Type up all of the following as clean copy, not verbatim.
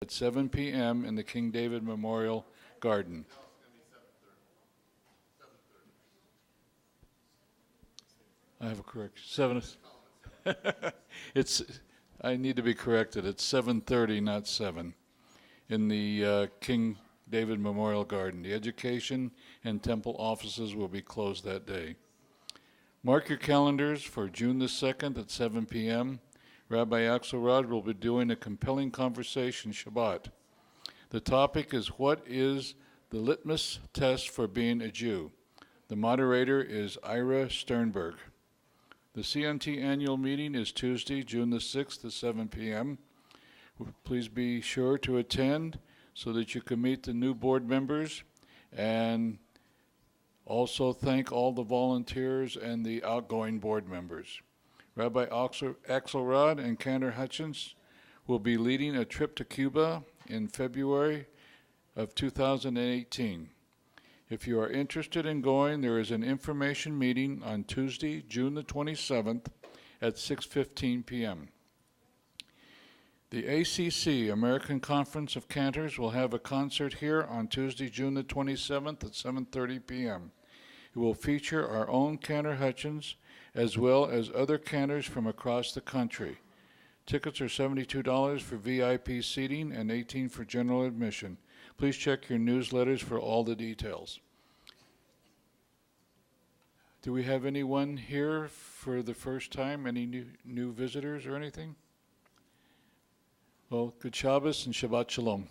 at 7 p.m. in the King David Memorial Garden. I have a correction. 7. I need to be corrected. It's 7:30, not 7, in the King David Memorial Garden. The education and temple offices will be closed that day. Mark your calendars for June the 2nd at 7 p.m. Rabbi Axelrod will be doing a compelling conversation Shabbat. The topic is, what is the litmus test for being a Jew? The moderator is Ira Sternberg. The CNT annual meeting is Tuesday, June the 6th at 7 p.m. Please be sure to attend so that you can meet the new board members, and also thank all the volunteers and the outgoing board members. Rabbi Axelrod and Cantor Hutchins will be leading a trip to Cuba in February of 2018. If you are interested in going, there is an information meeting on Tuesday, June the 27th at 6:15 p.m. The ACC, American Conference of Cantors, will have a concert here on Tuesday, June the 27th at 7:30 p.m. It will feature our own Cantor Hutchins as well as other cantors from across the country. Tickets are $72 for VIP seating and $18 for general admission. Please check your newsletters for all the details. Do we have anyone here for the first time? Any new visitors or anything? Well, good Shabbos and Shabbat Shalom.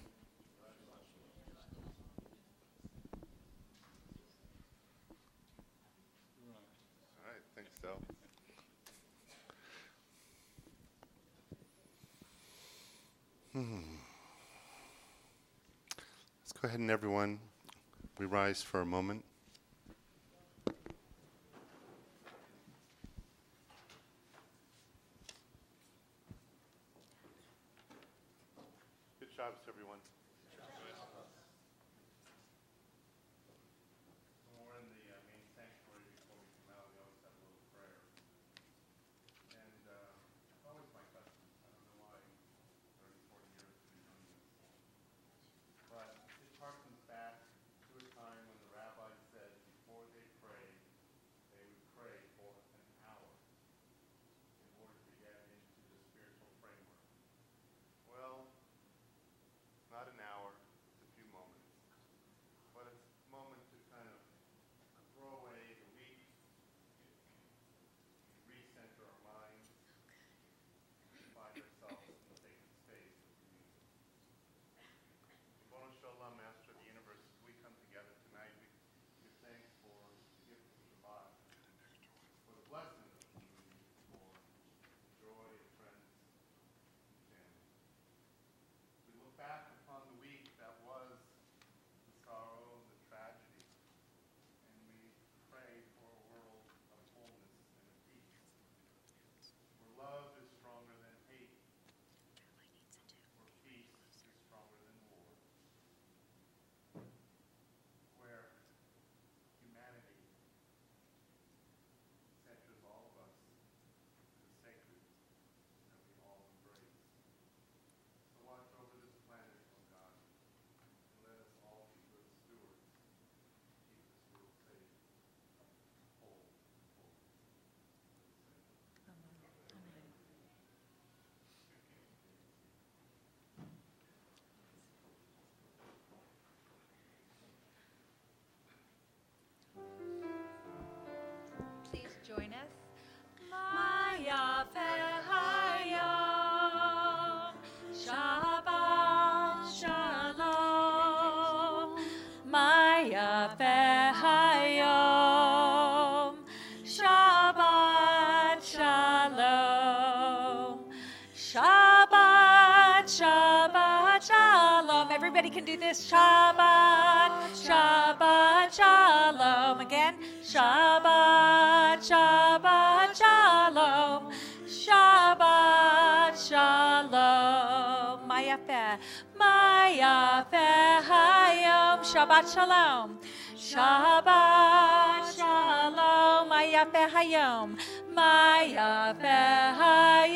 All right, thanks, Del. Let's go ahead and everyone, we rise for a moment. Good Shabbos, everyone. When we're in the main sanctuary before we come out, we always have a little prayer. And it's always my custom. I don't know why 30, 40 years I've been doing this. But it harkens back to a time when the rabbi said before they prayed, they would pray for an hour in order to get into the spiritual framework. Well, not an hour, it's a few moments. But it's a moment to kind of throw away the week, recenter our minds, and find ourselves in the sacred space of communion. Ribono Shel Olam, Master of the Universe, as we come together tonight, we give thanks for the gift of Shabbat, for the blessing of communion, for the joy of friends and family. We look back upon the week that was the sorrow, the tragedy, and we pray for a world of wholeness and of peace, where love is stronger than hate, where peace is stronger than war, where humanity centers all of us to the sacred that we all embrace. So watch over this planet, oh God, and let us all be good stewards. Keep this world safe, whole, full. Please join us. Maya Hayom, Shabbat Shalom. Maya Hayom, Shabbat Shalom. Shabbat, Shabbat Shalom. Everybody can do this. Shabbat, Shabbat Shalom. Again. Shabbat, Shabbat Shalom. Shabbat Shalom. Maya Hayom. Shabbat Shalom. Shabbat Shalom. Maya Hayom. Maya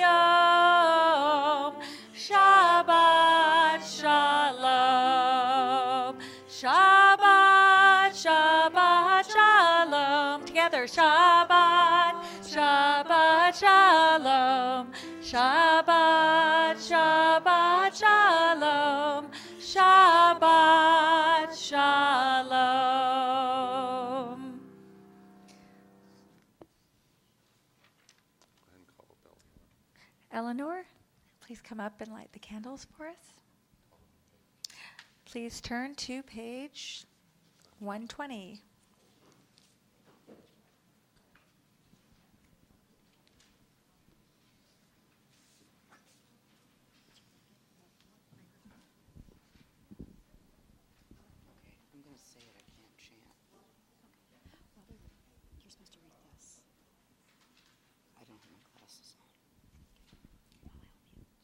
Hayom. Shabbat Shalom. together. Shabbat, Shabbat Shalom. Shabbat, Shabbat Shalom. Shabbat Shalom. Eleanor, please come up and light the candles for us. Please turn to page 120. I'm going to say it, I can't chant. You're supposed to read this. I don't have my glasses on.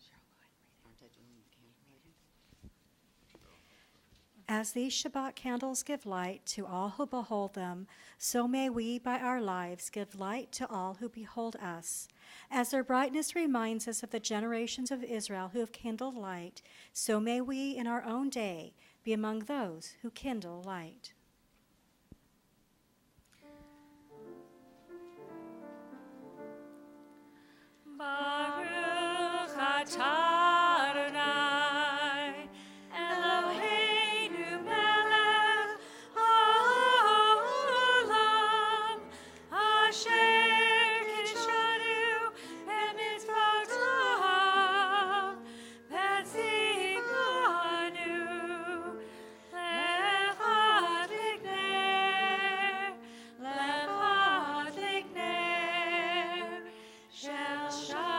Cheryl, go ahead and read it. Aren't I doing the candle writing? As these Shabbat candles give light to all who behold them, so may we by our lives give light to all who behold us. As their brightness reminds us of the generations of Israel who have kindled light, so may we in our own day be among those who kindle light. Baruch atah Adonai, Eloheinu melech haolam, asher kidshanu b'mitzvotav, v'tzivanu lechad likner, lechad likner, shel Shabbat.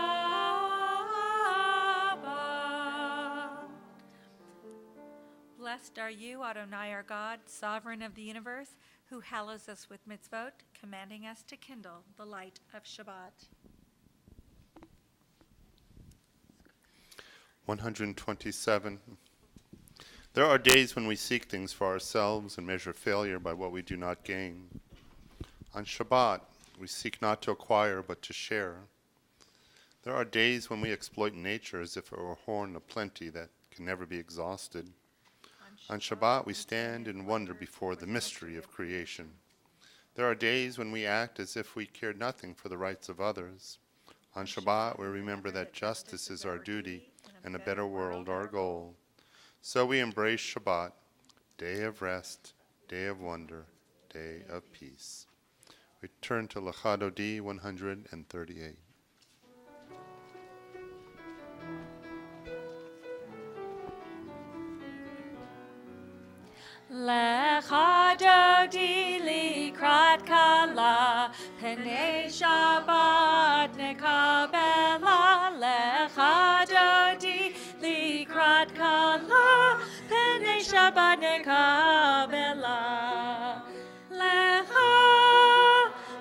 Blessed are you, Adonai our God, sovereign of the universe, who hallows us with mitzvot, commanding us to kindle the light of Shabbat. 127. There are days when we seek things for ourselves and measure failure by what we do not gain. On Shabbat, we seek not to acquire but to share. There are days when we exploit nature as if it were a horn of plenty that can never be exhausted. On Shabbat, we stand in wonder before the mystery of creation. There are days when we act as if we cared nothing for the rights of others. On Shabbat, we remember that justice is our duty and a better world our goal. So we embrace Shabbat, day of rest, day of wonder, day of peace. We turn to Lvcnt 138. Lecha dodi likrat kala, penei Shabbat nekabela. Lecha dodi likrat kala, penei Shabbat nekabela. Lecha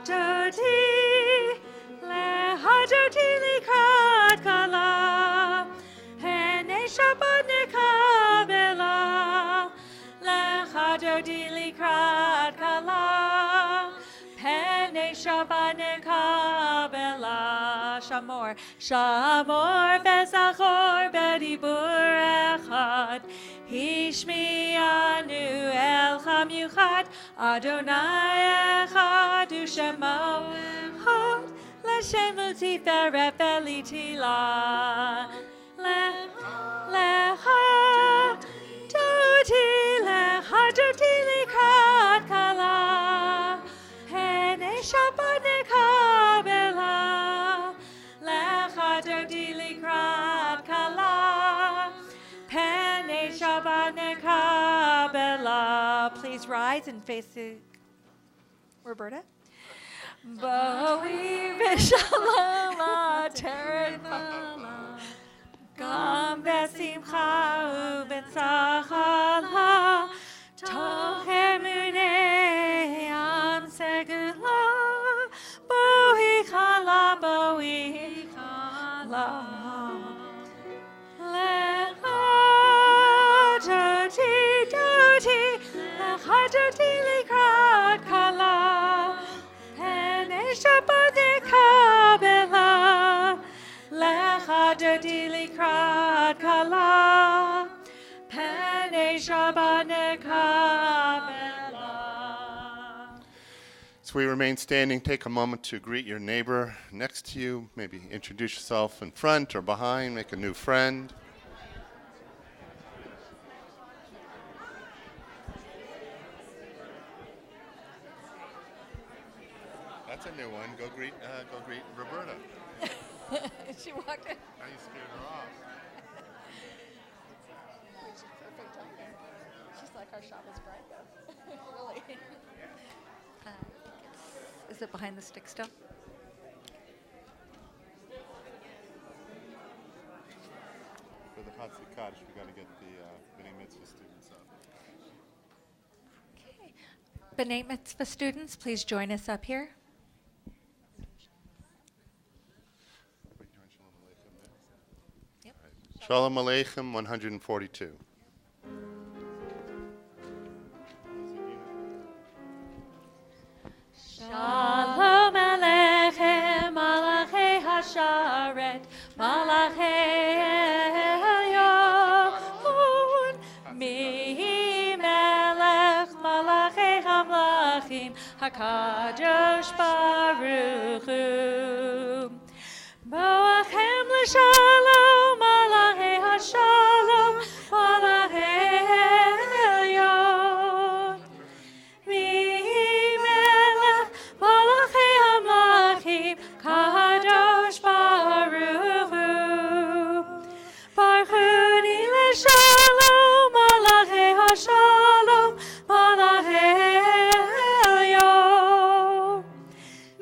dodi likrat kala, penei Shabbat nekabela. Dodi likrat kala, penei Shabbat nekabela. Shamor, Shamor bezachor bedibur echad, hishmianu el chamiuchad, Adonai echad u'shemo echad, l'shem l'tiferet v'litila. Lecha dodi likrat kala, penei Shabbat nekabela. Lecha dodi likrat kala, penei Shabbat nekabela. Please rise and face the Roberta. Bo'ir v'shalom atervala, gam besimcha u'betzachala, toch emunei am segula, bo'hi chala, bo'hi chala. Lecha dodi likrat kala, penei Shabbat nekabela. Lecha dodi likrat kala, penei Shabbat nekabela. It's we remain standing, take a moment to greet your neighbor next to you. Maybe introduce yourself in front or behind, make a new friend. That's a new one. Go greet Roberta. She walked in. Now you scared her off. She's like, our shop is bright though. Really. Is it behind the stick still? For the hot seat cottage, we got to get the B'nai Mitzvah students up. Okay. B'nai Mitzvah students, please join us up here. Wait, you want Shalom Aleichem next? Yep. All right. Shalom Aleichem 142. Shalom Aleichem, Malachei Hasharet, Malachei Elyon, Mi Melech, Malachei Hamlachim, HaKadosh Baruch Hu. Boachem l'shalom, Malachei Hashalom, Malachei Elyon. Kadosh Baruch Hu, Barchuni l'shalom, Malachei Hashalom, Malachei Elyon.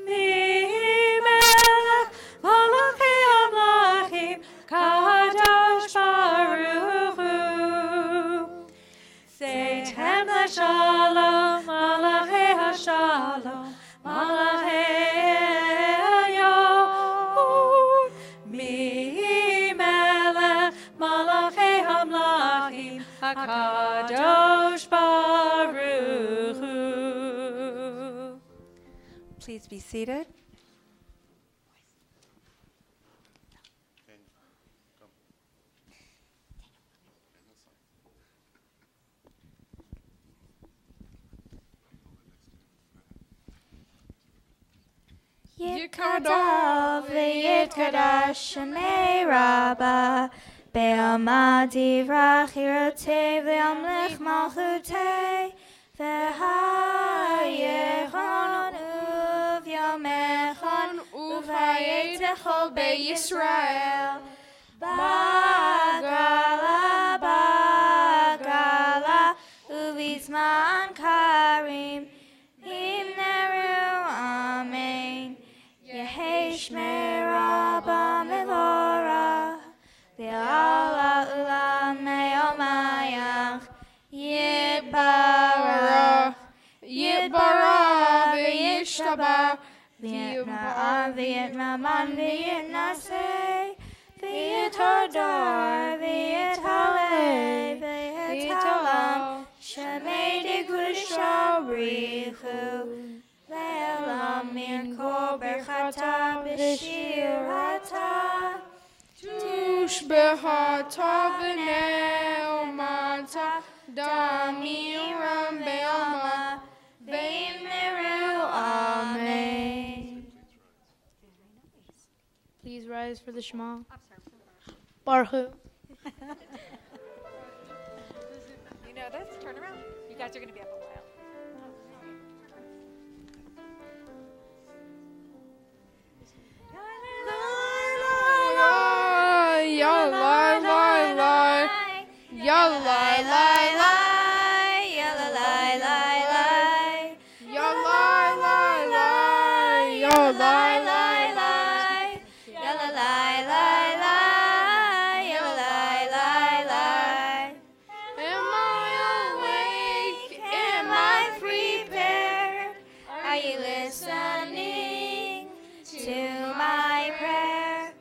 Mimelech, Malachei Hamlachim, Kadosh Baruch Hu. Seitem l'shalom, Malachei Hashalom, Malachei HaKadosh Baruch Hu. Please be seated. Yikadal v'yitkadash Shemei Rabbah Be'alma divrach hirotei v'yamlech malchutei v'hayechon uv'yamechon uv'hayetechol be'Yisrael Bagala bagala uv'izman karim imneru amen Yehei shmei Rabbah mevorah Ve'ala ulam me'omayach Yitbarach Ve'yishtabach Ve'yitna'am Ve'yitnaman Ve'yitnaseh Ve'yithodar Ve'yithaleh Ve'yithalam Shemei Degusha Brichu Ve'elam min kol berchata b'shirata Tushbehata v'ne'omata damiram be'alma ve'imneru amen. Please rise for the Shema. Baruch Hu. You know this? Turn around. You guys are going to be up a while. Am I awake? Am I prepared? Are you listening to my prayer?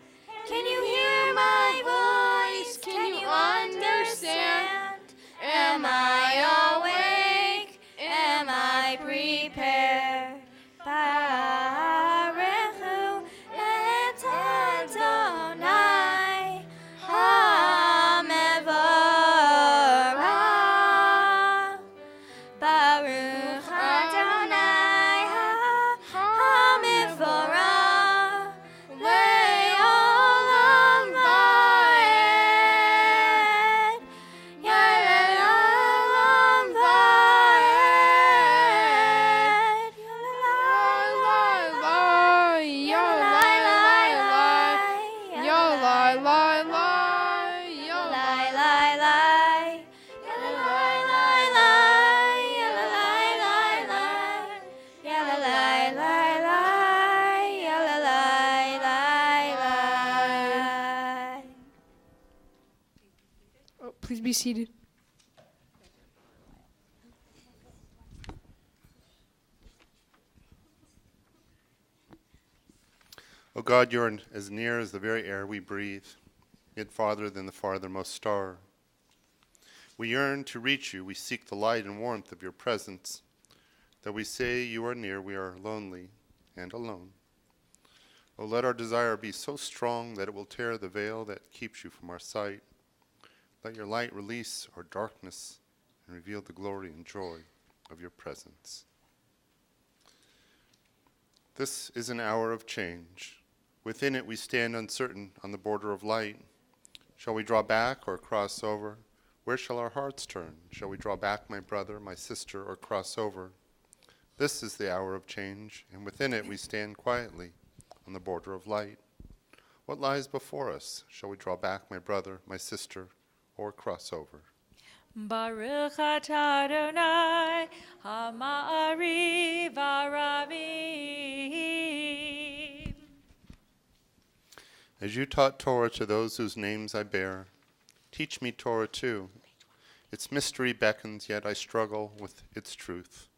Can you hear my voice? Can you understand? be seated. O God, you are as near as the very air we breathe, yet farther than the farthermost star. We yearn to reach you. We seek the light and warmth of your presence. Though we say you are near, we are lonely and alone. O let our desire be so strong that it will tear the veil that keeps you from our sight. Let your light release our darkness and reveal the glory and joy of your presence. This is an hour of change. Within it we stand uncertain on the border of light. Shall we draw back or cross over? Where shall our hearts turn? Shall we draw back, my brother, my sister, or cross over? This is the hour of change, and within it we stand quietly on the border of light. What lies before us? Shall we draw back, my brother, my sister, or cross over? Baruch atah Adonai ha'ma'ariv ha'ravim. As you taught Torah to those whose names I bear, teach me Torah too. Its mystery beckons, yet I struggle with its truth.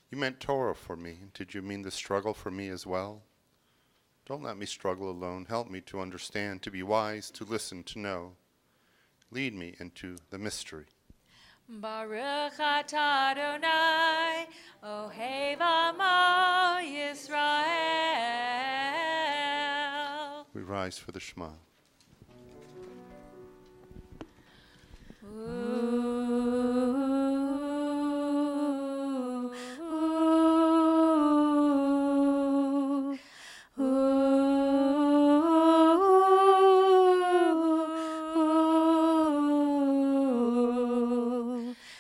You meant Torah for me. Did you mean the struggle for me as well? Don't let me struggle alone. Help me to understand, to be wise, to listen, to know. Lead me into the mystery. Baruch atah Adonai ohev amo Yisrael. We rise for the Shema.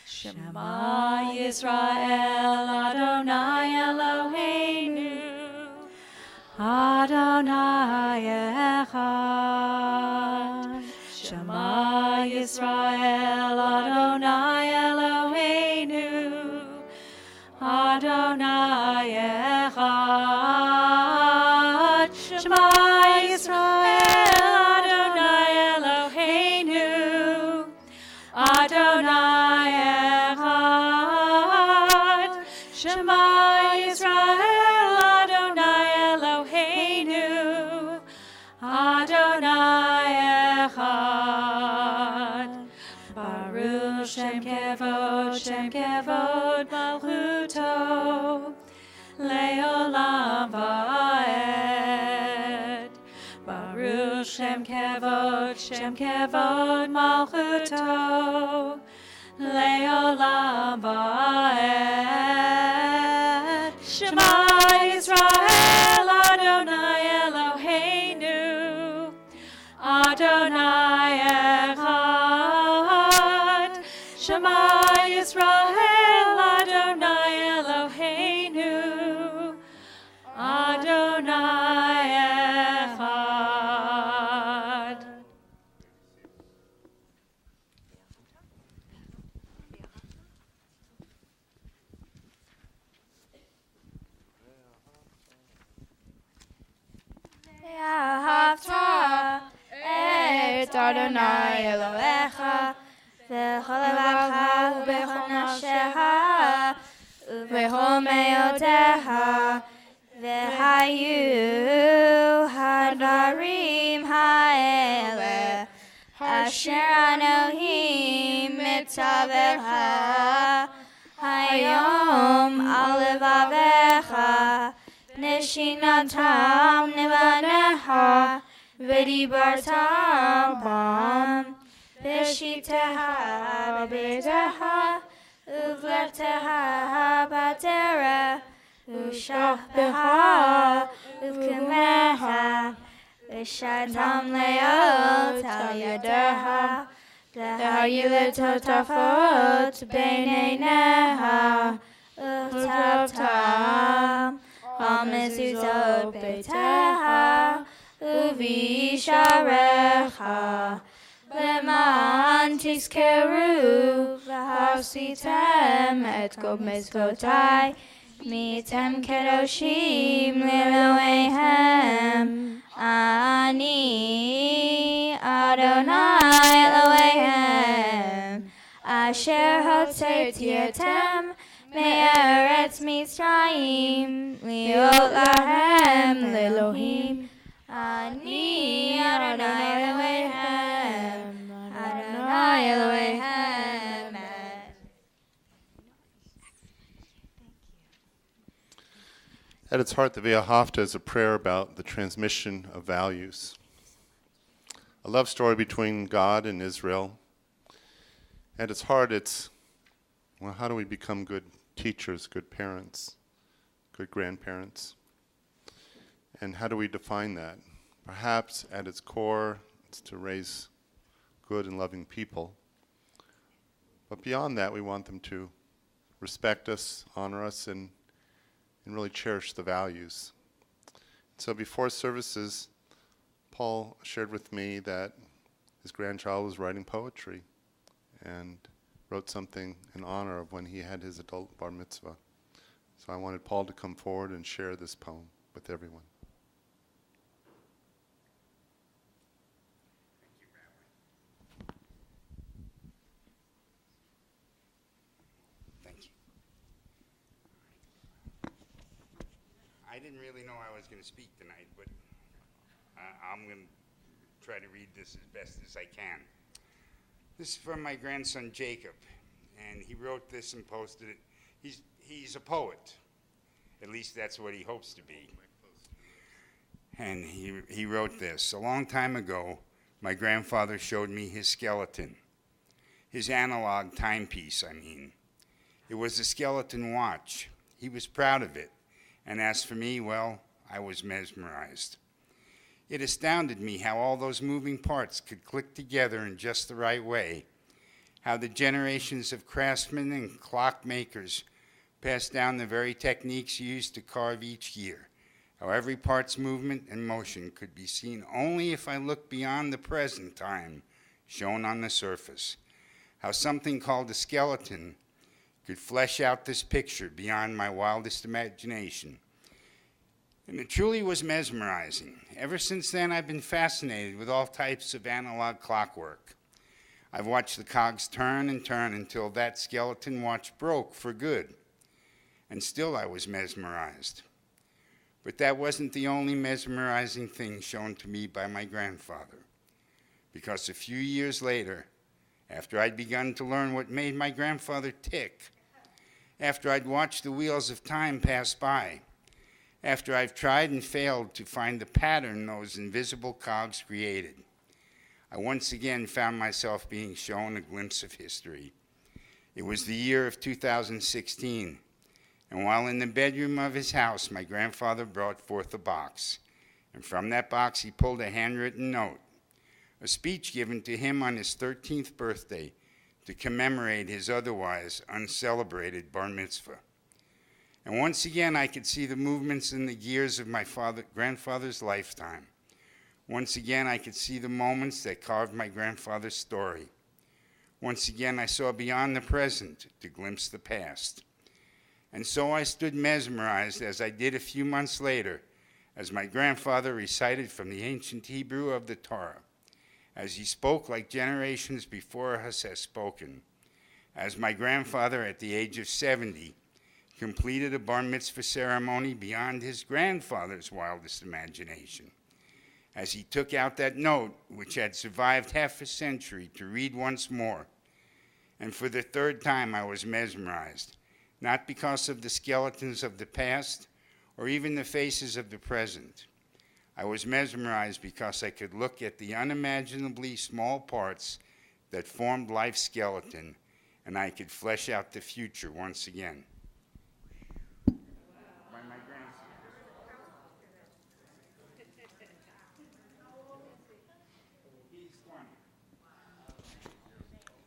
Shema Yisrael Adonai Eloheinu Adonai Echad. Shema Yisrael Adonai Eloheinu Adonai Echad. Shema Yisrael Adonai Eloheinu Adonai Echad. Shema Yisrael Adonai Eloheinu Adonai Echad. Baruch Shem Kevod Malchuto Leolam Va'ed. Baruch Shem Kevod Malchuto Leolam Va'ed. Shema Yisrael Adonai Eloheinu Adonai Echad. Shema Yisrael Adonai Eloheinu Adonai Echad. ואהבת את אדוני אלוהיך בכל לבבך ובכל נפשך ובכל מאודך. והיו הדברים האלה אשר אלוהים מצווך היום על לבביך, נשינתם לבניך ודיברת בם בשיטתך בביתך ובלכתך בדרך ושכבך ובקומך ושעתם להיות על ידך. והיו לטוטפות בין עיניך וכתבתם על מזוזות ביתך ובשעריך למען תזכרו ועשיתם את כל מצוותיי מייתם קדושים לאלוהיהם. אני אדוני אלוהיהם. אשר הוצאתיתם מארץ מצרים, להיות להם לאלוהים. אני אדוני אלוהיהם, אדוני אלוהיהם. At its heart, the Lvcnt is a prayer about the transmission of values. A love story between God and Israel. At its heart, it's, well, how do we become good teachers, good parents, good grandparents? And how do we define that? Perhaps at its core, it's to raise good and loving people. But beyond that, we want them to respect us, honor us, and really cherish the values. So before services, Paul shared with me that his grandchild was writing poetry and wrote something in honor of when he had his adult bar mitzvah. So I wanted Paul to come forward and share this poem with everyone. Thank you. I didn't really know I was going to speak tonight, but I'm going to try to read this as best as I can. This is from my grandson Jacob, and he wrote this and posted it. He's a poet. At least that's what he hopes to be. And he wrote this. A long time ago, my grandfather showed me his skeleton. His analog timepiece, I mean. It was a skeleton watch. He was proud of it. And as for me, well, I was mesmerized. It astounded me how all those moving parts could click together in just the right way, how the generations of craftsmen and clockmakers passed down the very techniques used to carve each year, how every part's movement and motion could be seen only if I looked beyond the present time shown on the surface, how something called a skeleton could flesh out this picture beyond my wildest imagination. And it truly was mesmerizing. Ever since then, I've been fascinated with all types of analog clockwork. I've watched the cogs turn and turn until that skeleton watch broke for good. And still I was mesmerized. But that wasn't the only mesmerizing thing shown to me by my grandfather. Because a few years later, after I'd begun to learn what made my grandfather tick, after I'd watched the wheels of time pass by, after I've tried and failed to find the pattern those invisible cogs created, I once again found myself being shown a glimpse of history. It was the year of 2016, and while in the bedroom of his house, my grandfather brought forth a box, and from that box he pulled a handwritten note, a speech given to him on his 13th birthday to commemorate his otherwise uncelebrated bar mitzvah. And once again, I could see the movements and the gears of my grandfather's lifetime. Once again, I could see the moments that carved my grandfather's story. Once again, I saw beyond the present to glimpse the past. And so I stood mesmerized, as I did a few months later, as my grandfather recited from the ancient Hebrew of the Torah, as he spoke like generations before us has spoken, as my grandfather at the age of 70 completed a bar mitzvah ceremony beyond his grandfather's wildest imagination, as he took out that note which had survived half a century to read once more. And for the third time I was mesmerized, not because of the skeletons of the past or even the faces of the present. I was mesmerized because I could look at the unimaginably small parts that formed life's skeleton, and I could flesh out the future once again.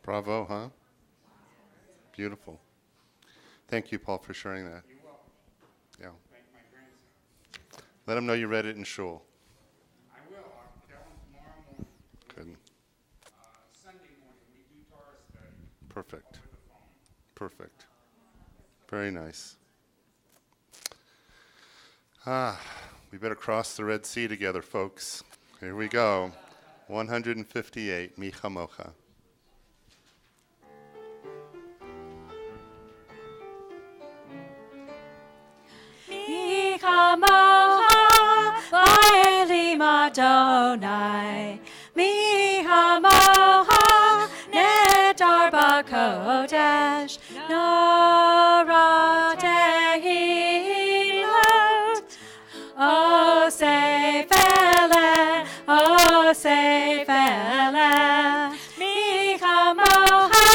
Bravo, huh? Beautiful. Thank you, Paul, for sharing that. You're welcome. Yeah. Thank my grandson. Let him know you read it in shul. I will. I'll tell him tomorrow morning. Good. Sunday morning, we do Torah study Perfect. over the phone. Perfect. Very nice. We better cross the Red Sea together, folks. Here we go. 158, Mi Chamocha. hamoha baelim Adonai. Mi hamoha nedar bakodesh nora tehilot. O sefele, mi hamoha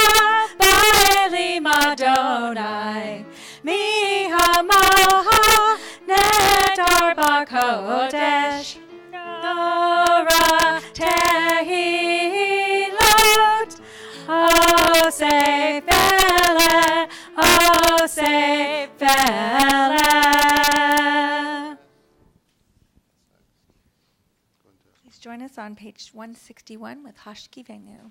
baelim Adonai. Mi hamoha nedar bakodesh nora tehilot. O sefele, o sefele. Please join us on page 161 with Hashkivenu.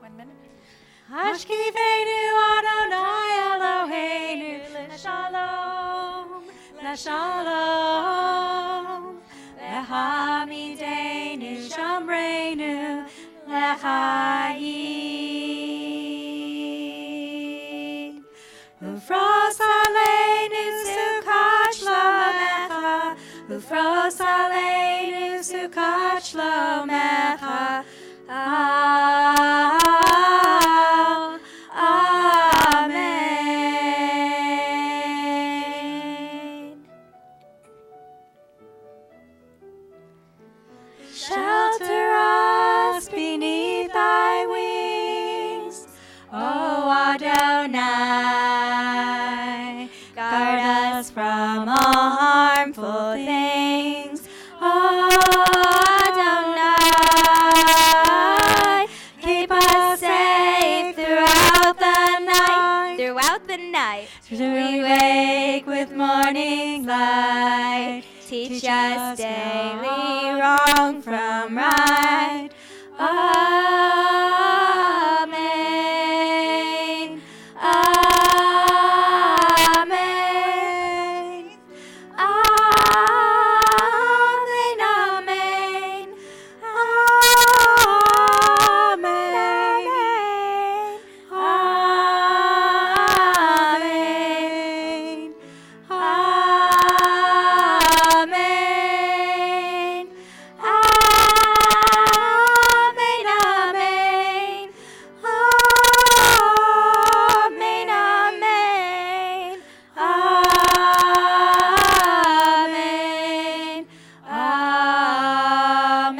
1 minute. Hashkivenu Adonai Eloheinu leShalom, leShalom. Lehamidenu Shamreinu leChayim. Ufros aleinu Sukkot Shlomecha, Ufros aleinu Sukkot Shlomecha. Amen. Shelter us beneath thy wings, O Adonai. Guard us from all harmful things, O Adonai. Keep us safe throughout the night. Throughout the night, Till we wake with morning light. teach us daily wrong from right. Amen. Amen. Amen. Amen. Amen. Amen. Amen.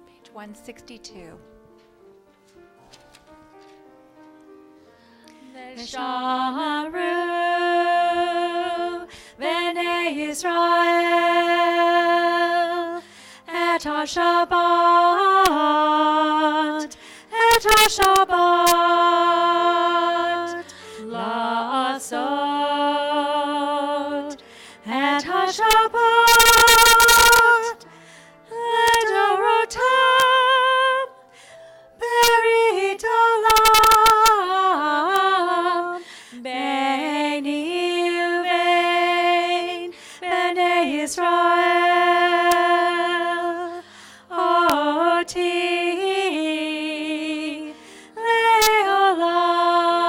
Page 162. Sharu Bnei Yisrael et HaShabbat la'asot et HaShabbat לדורותם ברית עולם ביני ובין בני ישראל אותי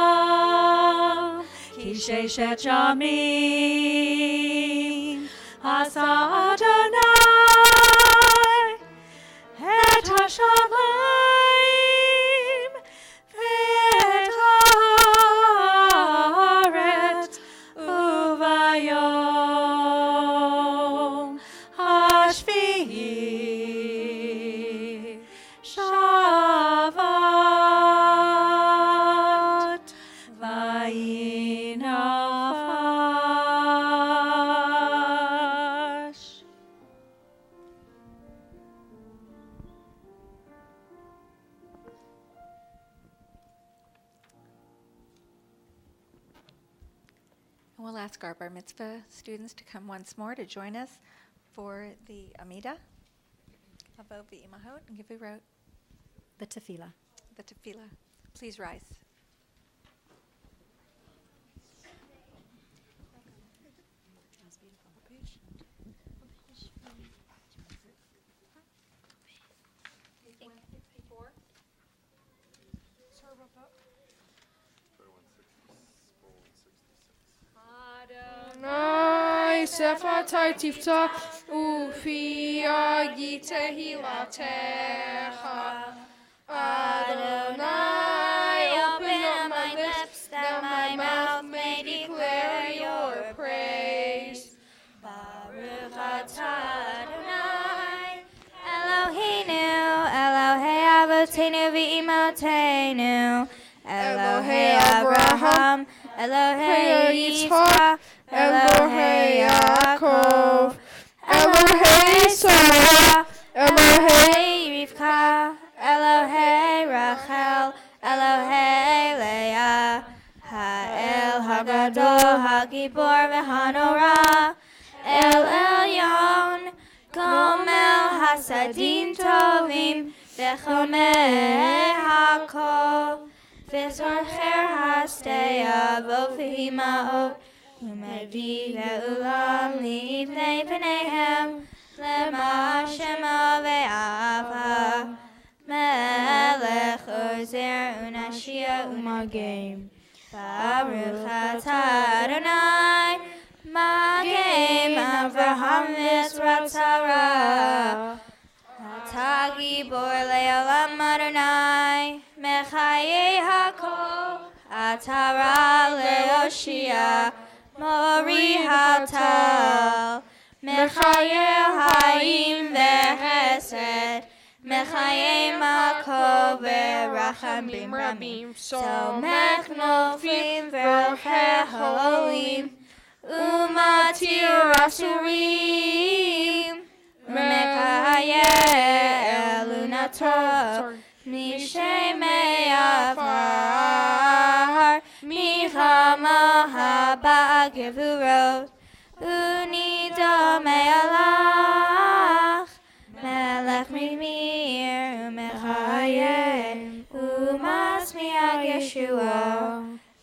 לעולם כי ששת שמים עשה אדוני את השמיים ואת הארץ וביום השביעי שבת ויהי נפש. And we'll ask our bar mitzvah students to come once more to join us for the Amida. Avot v'imahot and Givurot. the tefillah. The tefillah. Please rise. Adonai sefatai tiftach ufi agi tehilatecha. Adonai, open up my lips that my mouth may declare your praise. Baruch atah Adonai, Eloheinu, Elohei Avotenu v'Imotenu, Elohei Abraham, Elohei Yitzchak, Elohei Yaakov, Elohei Sarah, Elohei Rivka, Elohei Rachel, Elohei Leah, Ha'el Hagadol, Hagibor v'Hanora, El Elyon, Gomel Hasadim Tovim, V'chomei Hakol, V'zorcher Hasteya, V'ofihima'ot, U'mevi ve'ulam li'ivnei p'neihem, Lema Shema ve'ava, Melech Ozer Unashia Umagim, Baruch atah Adonai, Magim Avraham Mizrat Sarah, Atah Gibor Le'olam Adonai, Mechaye Hakol, Atah Le'oshia, Mori Hatal, Mechaye Hayim V'Chesed, Mechaye Makol V'Rachamim Rabim, Somech Nofim V'Rocheh Holim, Umatir Asurim, Mekaye Elunator, Mishemei Afar, Michama Haba Gevurot, Unidome Alach, Melech Mimir, Mechaye, Umasmiach Yeshua,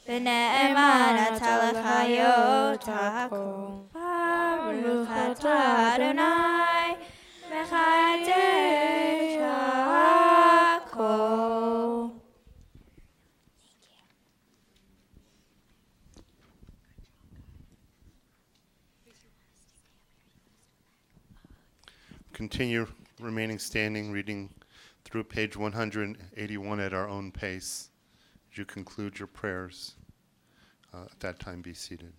V'ne'eman atalachayot hakol. Baruch atah Adonai, Mechadesh hakol. Continue remaining standing, reading through page 181 at our own pace. As you conclude your prayers, at that time be seated.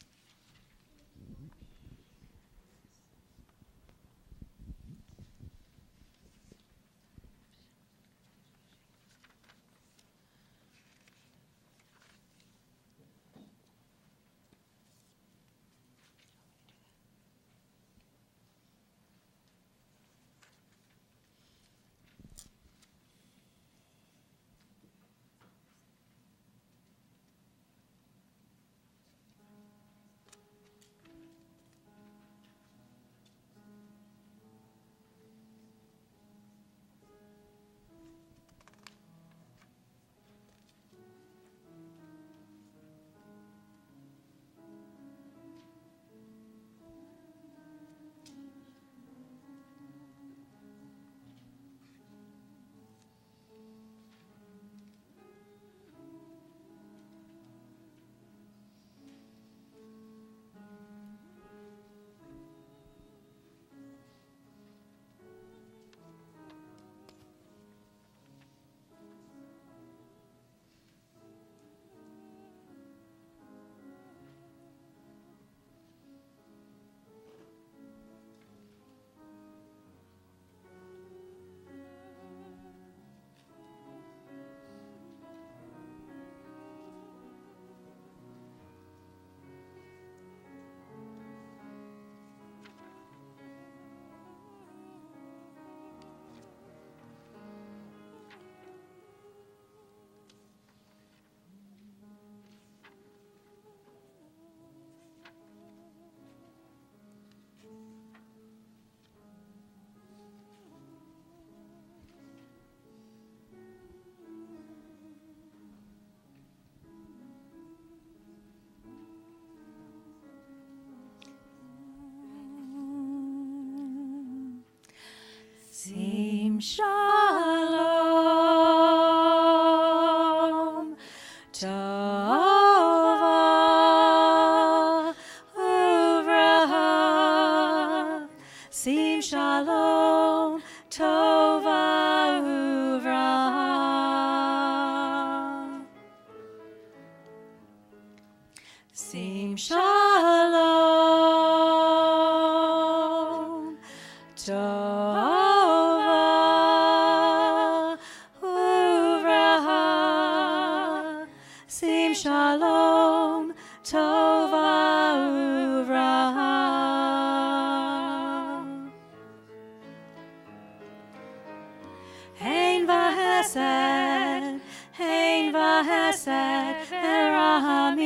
Sim Shalom Tova Uvraha. Sim Shalom Tova Uvraha. Sim Shalom Tova Uvraha. Sim Shalom Tova Uvraha. Hein v'hesed, hein v'hesed v'rahamim.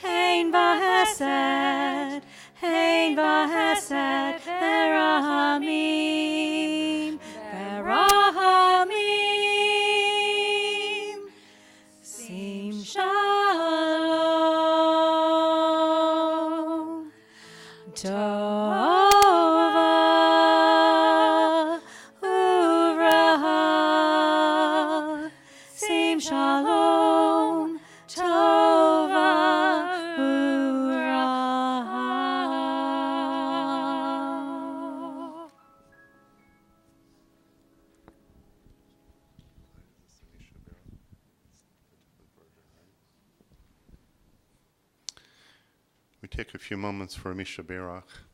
Hein v'hesed, hein v'hesed v'rahamim. V'rahamim. Sim Shalom Tova Uvraha. Sim Shalom Tova Uvraha. We take a few moments for Misha Berach.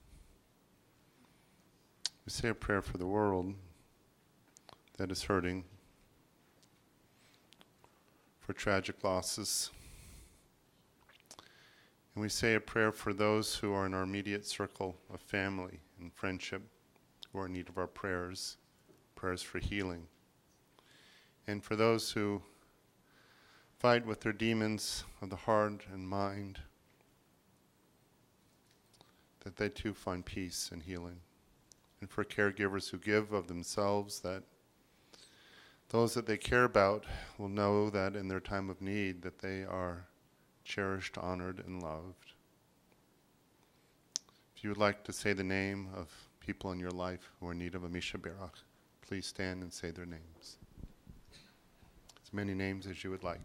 We say a prayer for the world that is hurting, for tragic losses. And we say a prayer for those who are in our immediate circle of family and friendship, who are in need of our prayers, prayers for healing. And for those who fight with their demons of the heart and mind, that they too find peace and healing. And for caregivers who give of themselves, that those that they care about will know that in their time of need that they are cherished, honored, and loved. If you would like to say the name of people in your life who are in need of a Misha Berach, please stand and say their names. As many names as you would like.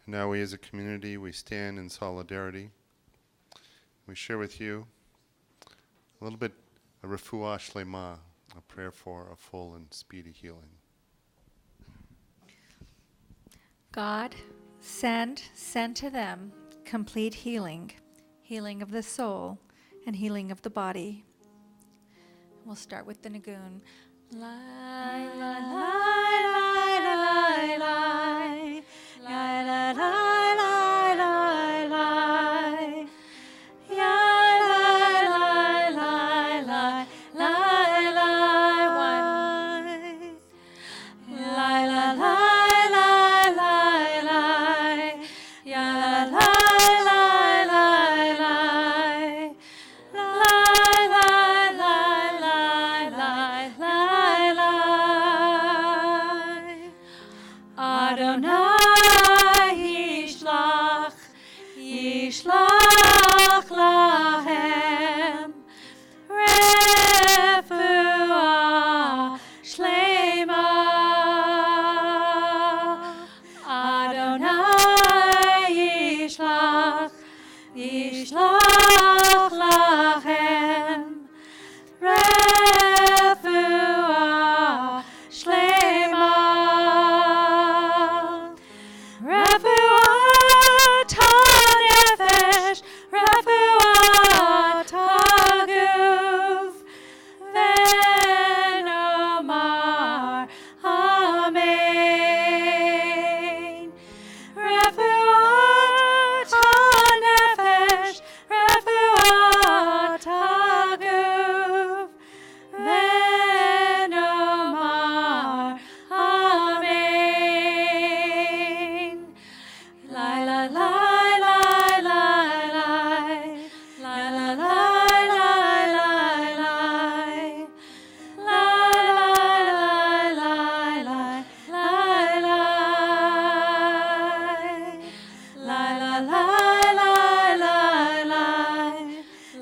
And now we as a community, we stand in solidarity. We share with you a little bit of refuah shlema, a prayer for a full and speedy healing. God, send to them complete healing, healing of the soul and healing of the body. We'll start with the Nagun. Lai, lai, lai, lai, lai, lai, lai, lai, lai, lai, lai, lai. Ya, lai, lai, lai, lai, lai, lai, one. Lai, lai, lai, lai, lai, lai. Ya, lai, lai, lai, lai. Lai, lai, lai, lai, lai, lai, lai.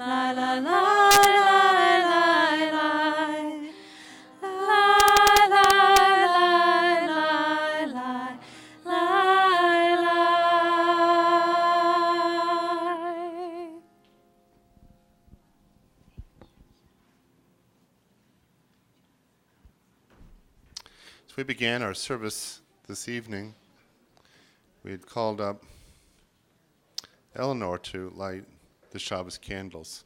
La la la la la la. La la la la la la la. As we began our service this evening, we had called up Eleanor to light the Shabbos candles.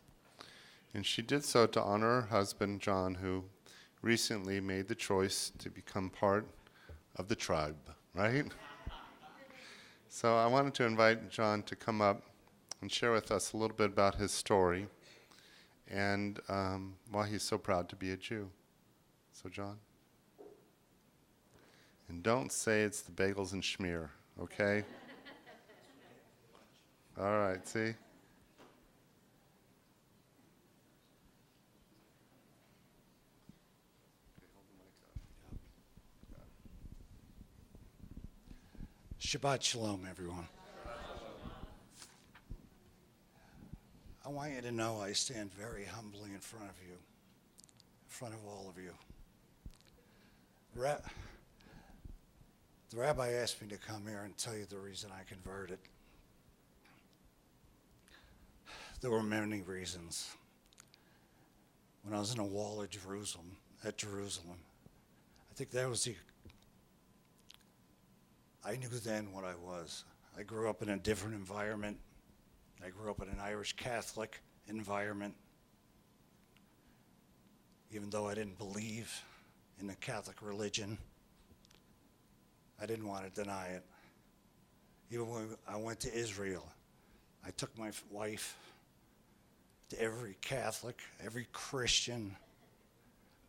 And she did so to honor her husband, John, who recently made the choice to become part of the tribe, right? So I wanted to invite John to come up and share with us a little bit about his story and why he's so proud to be a Jew. So, John? And don't say it's the bagels and schmear, okay? All right, see? Shabbat Shalom, everyone. I want you to know I stand very humbly in front of you, in front of all of you. The rabbi asked me to come here and tell you the reason I converted. There were many reasons. When I was in the wall of Jerusalem, I think that was I knew then what I was. I grew up in a different environment. I grew up in an Irish Catholic environment. Even though I didn't believe in the Catholic religion, I didn't want to deny it. Even when I went to Israel, I took my wife to every Catholic, every Christian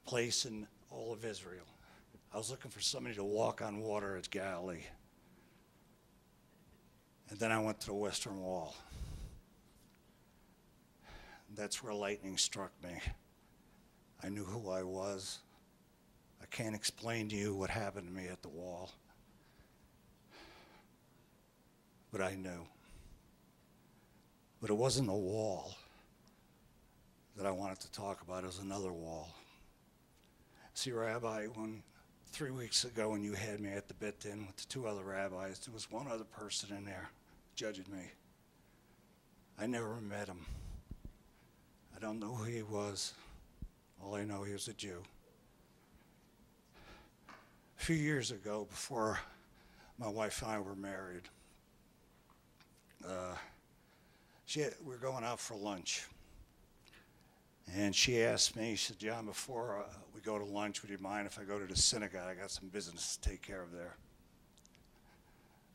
place in all of Israel. I was looking for somebody to walk on water at Galilee. And then I went to the Western Wall. That's where lightning struck me. I knew who I was. I can't explain to you what happened to me at the wall. But I knew. But it wasn't the wall that I wanted to talk about. It was another wall. See, Rabbi, 3 weeks ago when you had me at the Beit Din with the two other rabbis, there was one other person in there judging me. I never met him. I don't know who he was. All I know, he was a Jew. A few years ago, before my wife and I were married, we were going out for lunch. And she asked me, she said, John, before we go to lunch, would you mind if I go to the synagogue? I got some business to take care of there.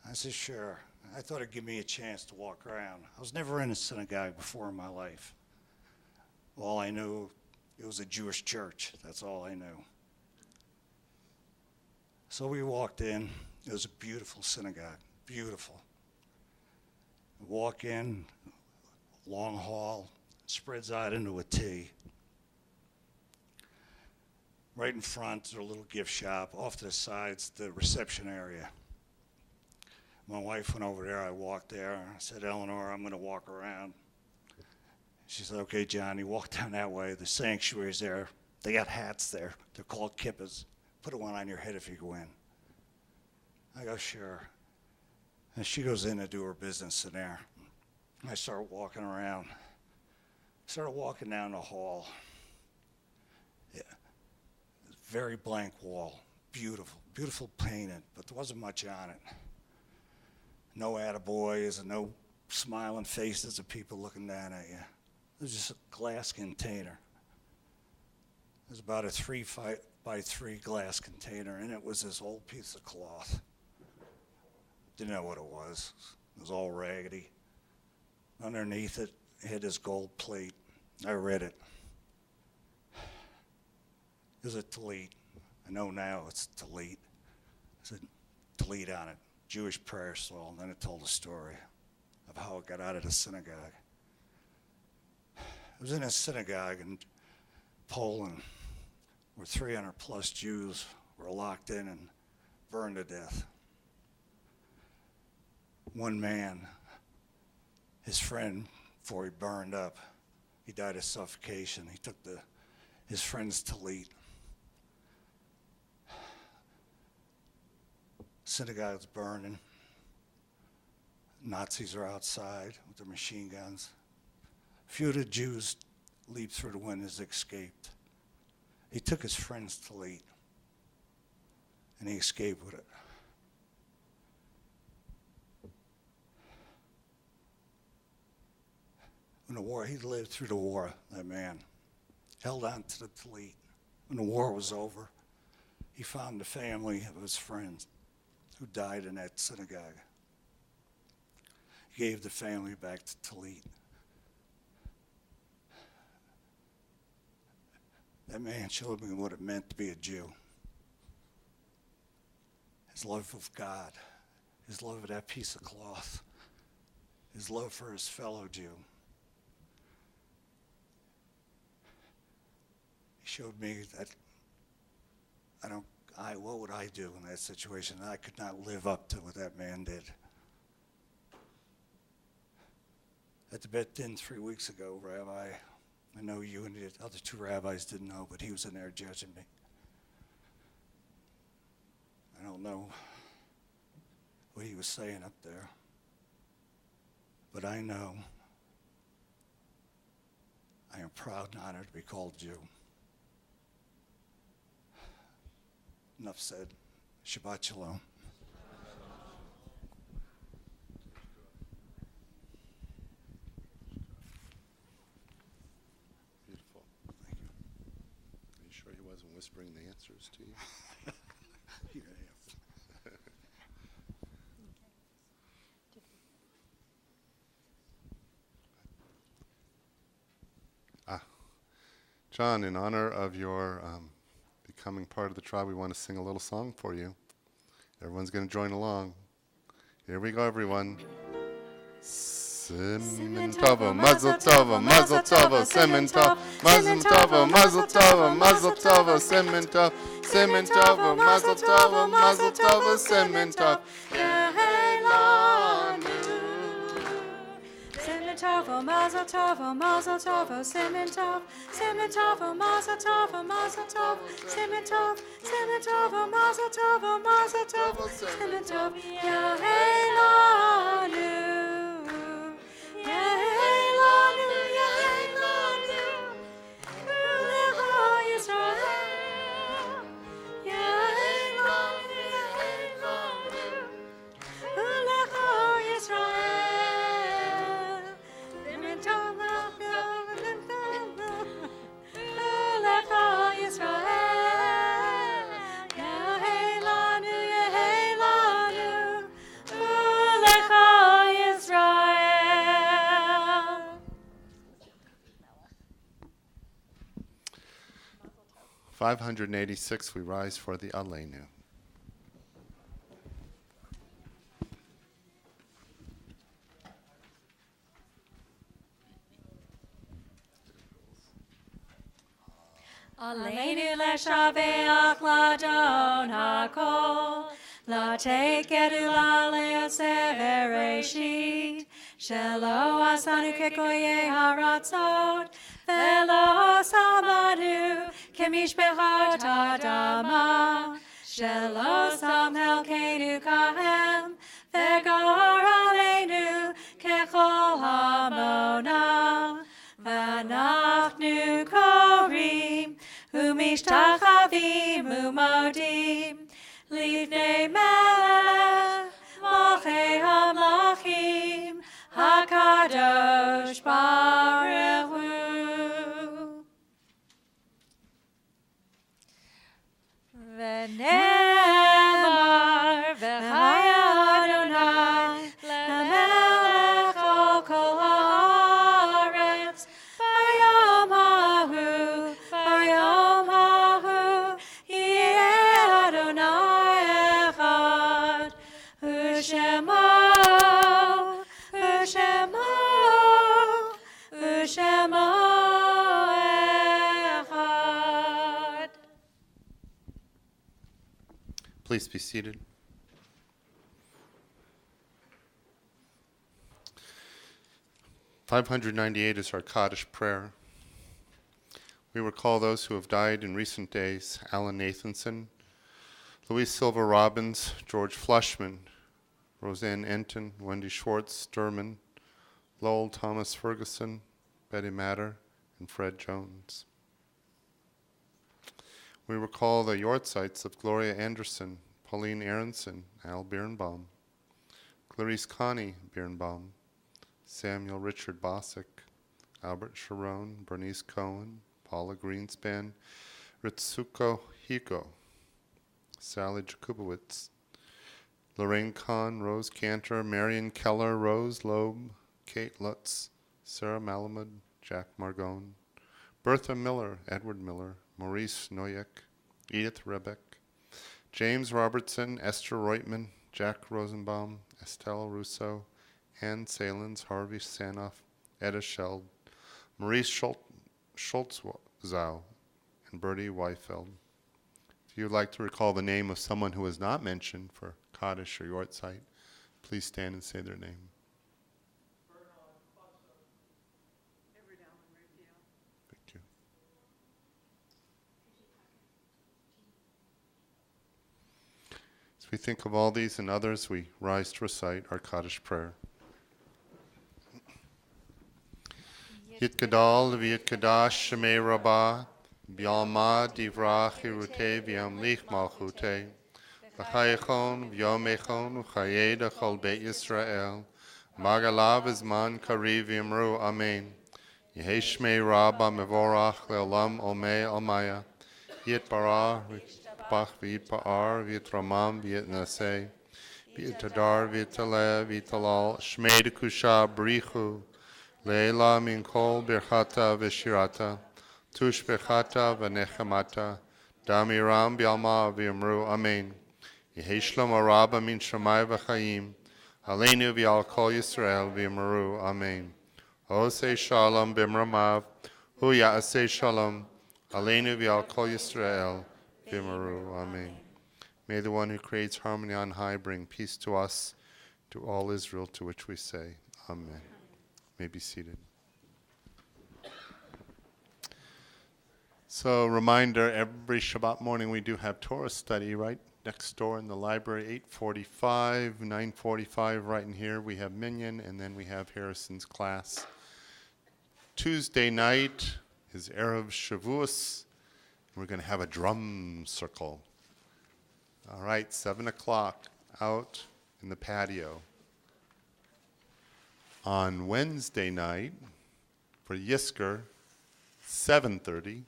I said, sure. I thought it'd give me a chance to walk around. I was never in a synagogue before in my life. All I knew, it was a Jewish church. That's all I knew. So we walked in. It was a beautiful synagogue, beautiful. We walk in, long hall, spreads out into a T. Right in front, there's a little gift shop. Off to the side's the reception area. My wife went over there. I walked there. I said, Eleanor, I'm going to walk around. She said, okay, John. He walked down that way. The sanctuary's there. They got hats there. They're called kippas. Put one on your head if you go in. I go, sure. And she goes in to do her business in there. I start walking around. Started walking down the hall. Yeah. Very blank wall. Beautiful. Beautiful painted, but there wasn't much on it. No attaboys and no smiling faces of people looking down at you. It was just a glass container. It was about a 3 by 3 glass container, and it was this old piece of cloth. Didn't know what it was. It was all raggedy. Underneath it had this gold plate. I read it. It was a talit. I know now it's talit. It said talit on it. Jewish prayer shawl, and then it told a story of how it got out of the synagogue. It was in a synagogue in Poland where 300 plus Jews were locked in and burned to death. One man, his friend, before he burned up, He died of suffocation. He took his friend's tallit. Synagogue's burning. Nazis are outside with their machine guns. A few of the Jews leaped through the windows, escaped. He took his friend's tallit, and he escaped with it. When the war, he lived through the war, that man. Held on to the tallit. When the war was over, he found the family of his friends who died in that synagogue. He gave the family back the tallit. That man showed me what it meant to be a Jew. His love of God, his love of that piece of cloth, his love for his fellow Jew. He showed me that what would I do in that situation? I could not live up to what that man did. At the Bet Din 3 weeks ago, Rabbi, I know you and the other 2 rabbis didn't know, but he was in there judging me. I don't know what he was saying up there, but I know I am proud and honored to be called Jew. Enough said. Shabbat Shalom. Beautiful. Thank you. Are you sure he wasn't whispering the answers to you? Yeah. John, in honor of your becoming part of the tribe, we want to sing a little song for you. Everyone's going to join along. Here we go, everyone. Simen tova, mazel tova, mazel tova, simen tova, mazel tova, mazel tova, mazel tova, simen tova, simen tova, mazel tova, mazel tova, simen tova. Tov, mazel tov, mazel tov, simen tov, mazel tov, mazel tov, simen tov, mazel tov, mazel tov, simen tov, Yahelanu, Yahelanu, Yahelanu, Ulecha Yisrael, Yahelanu, Yahelanu, Ulecha Yisrael. $586, we rise for the Aleinu. Aleinu leshaveach ladon hakol, la tekedu la leoseh bereshit, shelo asanu kekoye haratzot, velo samanu kemishpechat adama, shelo sam helkenu kahem, vegar aleinu kechol hamona, vanachnu korim, Umishtachavim umodim, Livnei melech, Malchei hamlachim, HaKadosh Baruch Hu. V'nemar v'chaya Adonai, L'melech al kol haaretz, Bayom hahu, Bayom hahu, Yeh Adonai echad, U'shemo, U'shemo, U'shemo echad. Please be seated. $598 is our Kaddish prayer. We recall those who have died in recent days: Alan Nathanson, Louise Silva Robbins, George Flushman, Roseanne Enton, Wendy Schwartz Sturman, Lowell Thomas Ferguson, Betty Matter, and Fred Jones. We recall the Yortzites of Gloria Anderson, Pauline Aronson, Al Birnbaum, Clarice Connie Birnbaum, Samuel Richard Bosick, Albert Sharon, Bernice Cohen, Paula Greenspan, Ritsuko Higo, Sally Jakubowicz, Lorraine Kahn, Rose Cantor, Marion Keller, Rose Loeb, Kate Lutz, Sarah Malamud, Jack Margone, Bertha Miller, Edward Miller, Maurice Noyek, Edith Rebeck, James Robertson, Esther Reutman, Jack Rosenbaum, Estelle Russo, Ann Salins, Harvey Sanoff, Etta Scheld, Maurice Schultzau, and Bertie Weifeld. If you would like to recall the name of someone who was not mentioned for Kaddish or Yortzeit, please stand and say their name. Thank you. As we think of all these and others, we rise to recite our Kaddish prayer. Yit Gadol v'yit Kadash Shemei Rabbah B'yalma Divrach Hirute V'yamlich Malchute V'chayechon V'yomechon V'chayeda Chol Beit Yisrael Magalav Izman Kariv Yimru Amen Yehi Shmei Rabbah Mevorach Le'olam Omei Almaya Yit Barah V'yitbach V'yit Ba'ar V'yit Ramam V'yit Naseh V'yit Tadar V'yit Taleh V'yit Talal Shmei Dekusha Brichu Leila min kol birchata v'shirata, tush bechata v'nechamata, damiram bialma v'yamru amen. Yehi shlom araba min shamai v'chaim, aleinu v'al kol Yisrael v'yamru amen. Osei shalom b'mramav, hu ya'asei shalom, aleinu v'al kol Yisrael v'yamru amen. May the one who creates harmony on high bring peace to us, to all Israel, to which we say, amen. May be seated. So, reminder, every Shabbat morning we do have Torah study right next door in the library, 8:45, 9:45 right in here. We have Minyan, and then we have Harrison's class. Tuesday night is Erev Shavuos. We're going to have a drum circle. All right, 7 o'clock out in the patio. On Wednesday night, for Yisker, 7:30,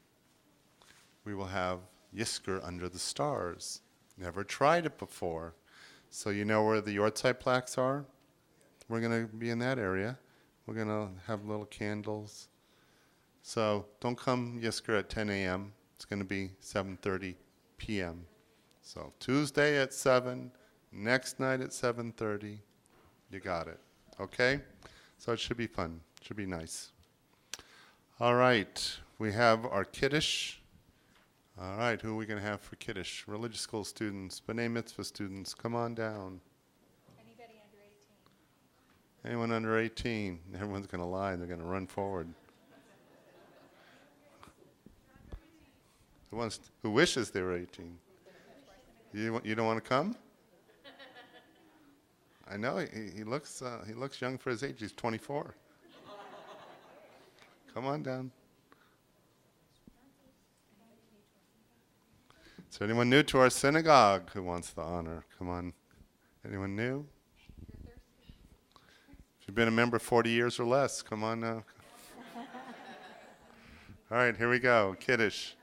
we will have Yisker Under the Stars. Never tried it before. So you know where the Yortzeit plaques are? We're going to be in that area. We're going to have little candles. So don't come Yisker at 10 a.m. It's going to be 7:30 p.m. So Tuesday at 7, next night at 7:30. You got it. Okay? So it should be fun. It should be nice. All right. We have our Kiddush. All right. Who are we going to have for Kiddush? Religious school students, B'nai Mitzvah students. Come on down. Anybody under 18? Anyone under 18? Everyone's going to lie. They're going to run forward. Who wishes they were 18? You don't want to come? I know he looks young for his age. He's 24. Come on down. Is there anyone new to our synagogue who wants the honor? Come on. Anyone new? If you've been a member 40 years or less, come on now. All right, here we go. Kiddush.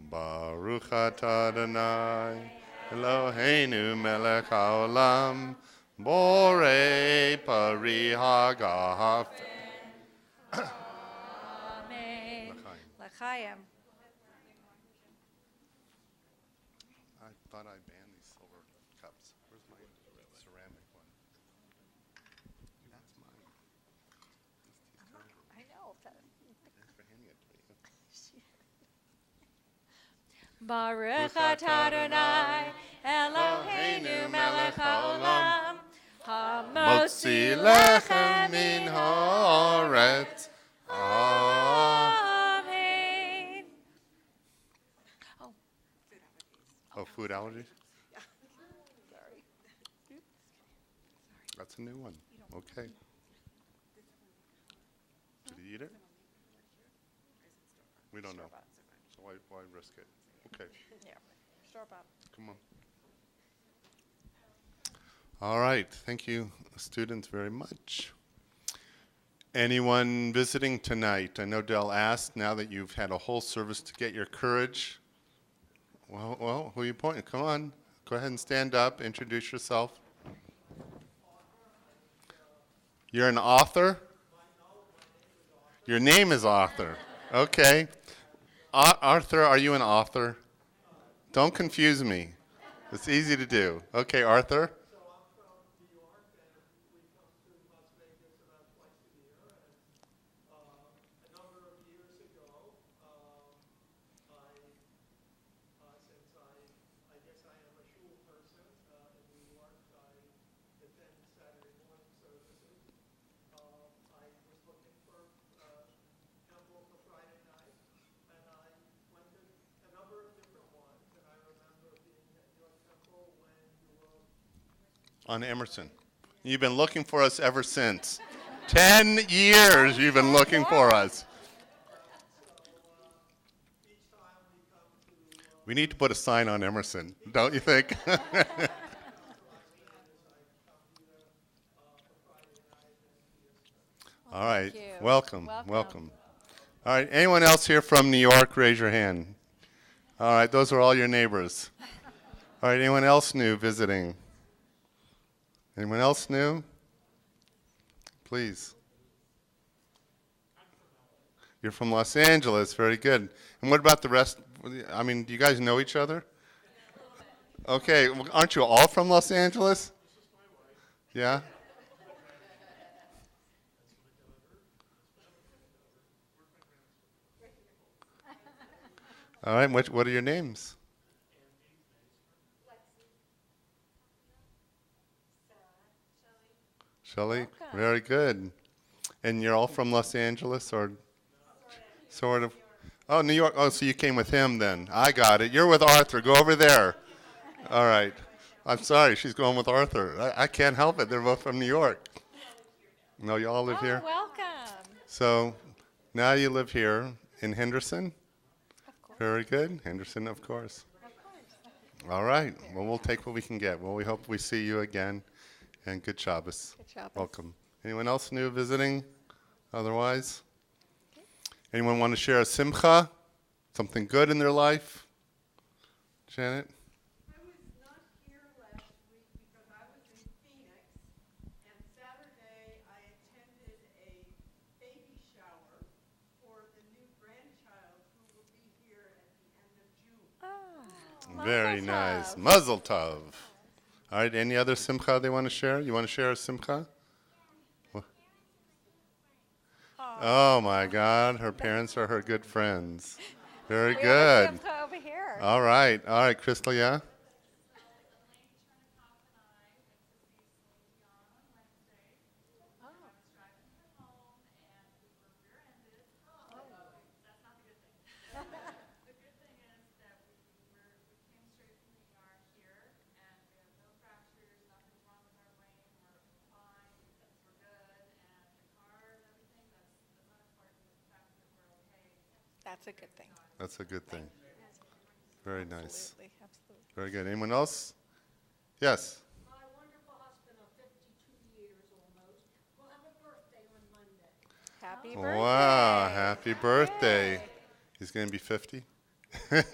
Baruch atah Adonai Eloheinu melech haolam Borei pari hagafen. Amen. L'chaim. I thought I banned these silver cups. Where's my ceramic one? That's mine. I know. Thanks for handing it to me. Baruch atah Adonai Eloheinu melech haolam Motzi lechem min haaretz. Amen. Food allergies? That's a new one. Okay. Did he eat it? We don't know. So why risk it? Okay. Yeah, store-bought. Come on. All right. Thank you, students, very much. Anyone visiting tonight? I know Dell asked, now that you've had a whole service to get your courage. Well, who are you pointing? Come on. Go ahead and stand up. Introduce yourself. You're an author? Your name is Arthur. Okay. Arthur, are you an author? Don't confuse me. It's easy to do. Okay, Arthur. On Emerson. You've been looking for us ever since. 10 years you've been looking for us. We need to put a sign on Emerson, don't you think? All right. Welcome. Welcome. All right. Anyone else here from New York? Raise your hand. All right. Those are all your neighbors. All right. Anyone else new visiting? Anyone else new? Please. You're from Los Angeles. Very good. And what about the rest? I mean, do you guys know each other? Okay. Well, aren't you all from Los Angeles? Yeah? All right. What are your names? Shelley, very good. And you're all from Los Angeles, or sort of? Oh, New York. Oh, so you came with him then. I got it. You're with Arthur. Go over there. All right. I'm sorry. She's going with Arthur. I can't help it. They're both from New York. No, you all live here? Welcome. So now you live here in Henderson? Very good. Henderson, of course. All right. Well, we'll take what we can get. Well, we hope we see you again. And good Shabbos. Good Shabbos. Welcome. Anyone else new visiting? Otherwise? Okay. Anyone want to share a simcha? Something good in their life? Janet? I was not here last week because I was in Phoenix, and Saturday I attended a baby shower for the new grandchild who will be here at the end of June. Very nice. Mazel tov. All right, any other simcha they want to share? You want to share a simcha? Oh my God, her parents are her good friends. Very good. Simcha over here. All right, Crystal, yeah? That's a good thing. That's a good thing. Very nice. Absolutely, absolutely. Very good. Anyone else? Yes. My wonderful husband of 52 years almost will have a birthday on Monday. Happy birthday. Wow, happy birthday. He's going to be 50? Let's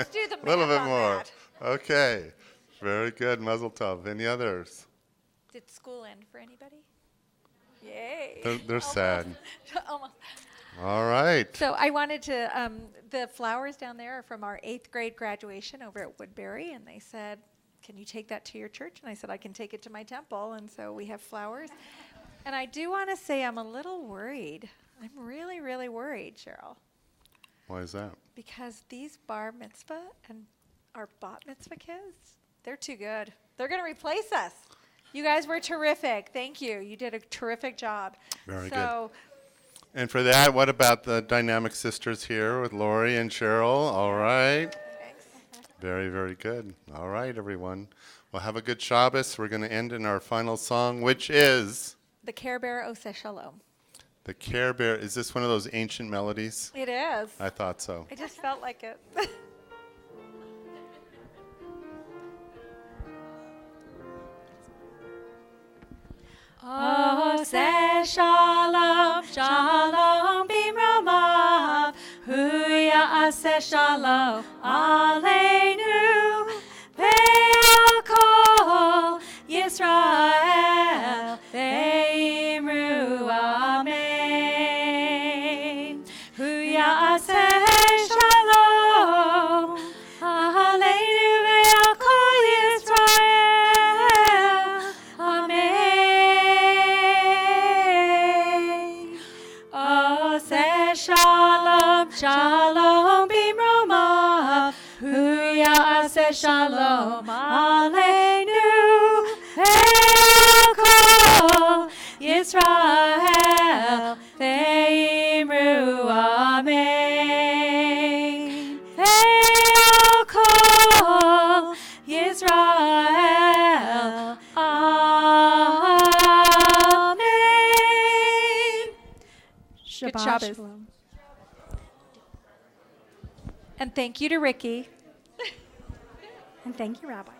do the math A little bit on more. that. Okay. Very good. Mazel tov. Any others? Did school end for anybody? Yay. They're sad. Almost. All right. So I wanted to, the flowers down there are from our 8th grade graduation over at Woodbury, and they said, can you take that to your church? And I said, I can take it to my temple, and so we have flowers. And I do want to say I'm a little worried. I'm really, really worried, Cheryl. Why is that? Because these bar mitzvah and our bat mitzvah kids, they're too good. They're going to replace us. You guys were terrific. Thank you. You did a terrific job. Very good. And for that, what about the dynamic sisters here with Lori and Cheryl? All right. Very, very good. All right, everyone. Well, have a good Shabbos. We're going to end in our final song, which is The Care Bear Oseh Shalom. the Care Bear. Is this one of those ancient melodies? It is. I thought so. I just felt like it. Oseh Shalom, Shalom Bimromav, Huya Aseh Shalom, Aleinu, Ve'al Kol Yisrael, Ve'imru Amen. Huya Aseh Shalom, Aleinu, Ve'al Kol Yisrael, Amen. Oseh Shalom, Shalom Bimromav, Huya Aseh Shalom, Aleinu, Ve'al Kol Yisrael, Ve'imru Amen. Ve'al Kol Yisrael, Amen. Good Shabbat Shabbos. shalom. And thank you to Ricky. And thank you, Rabbi.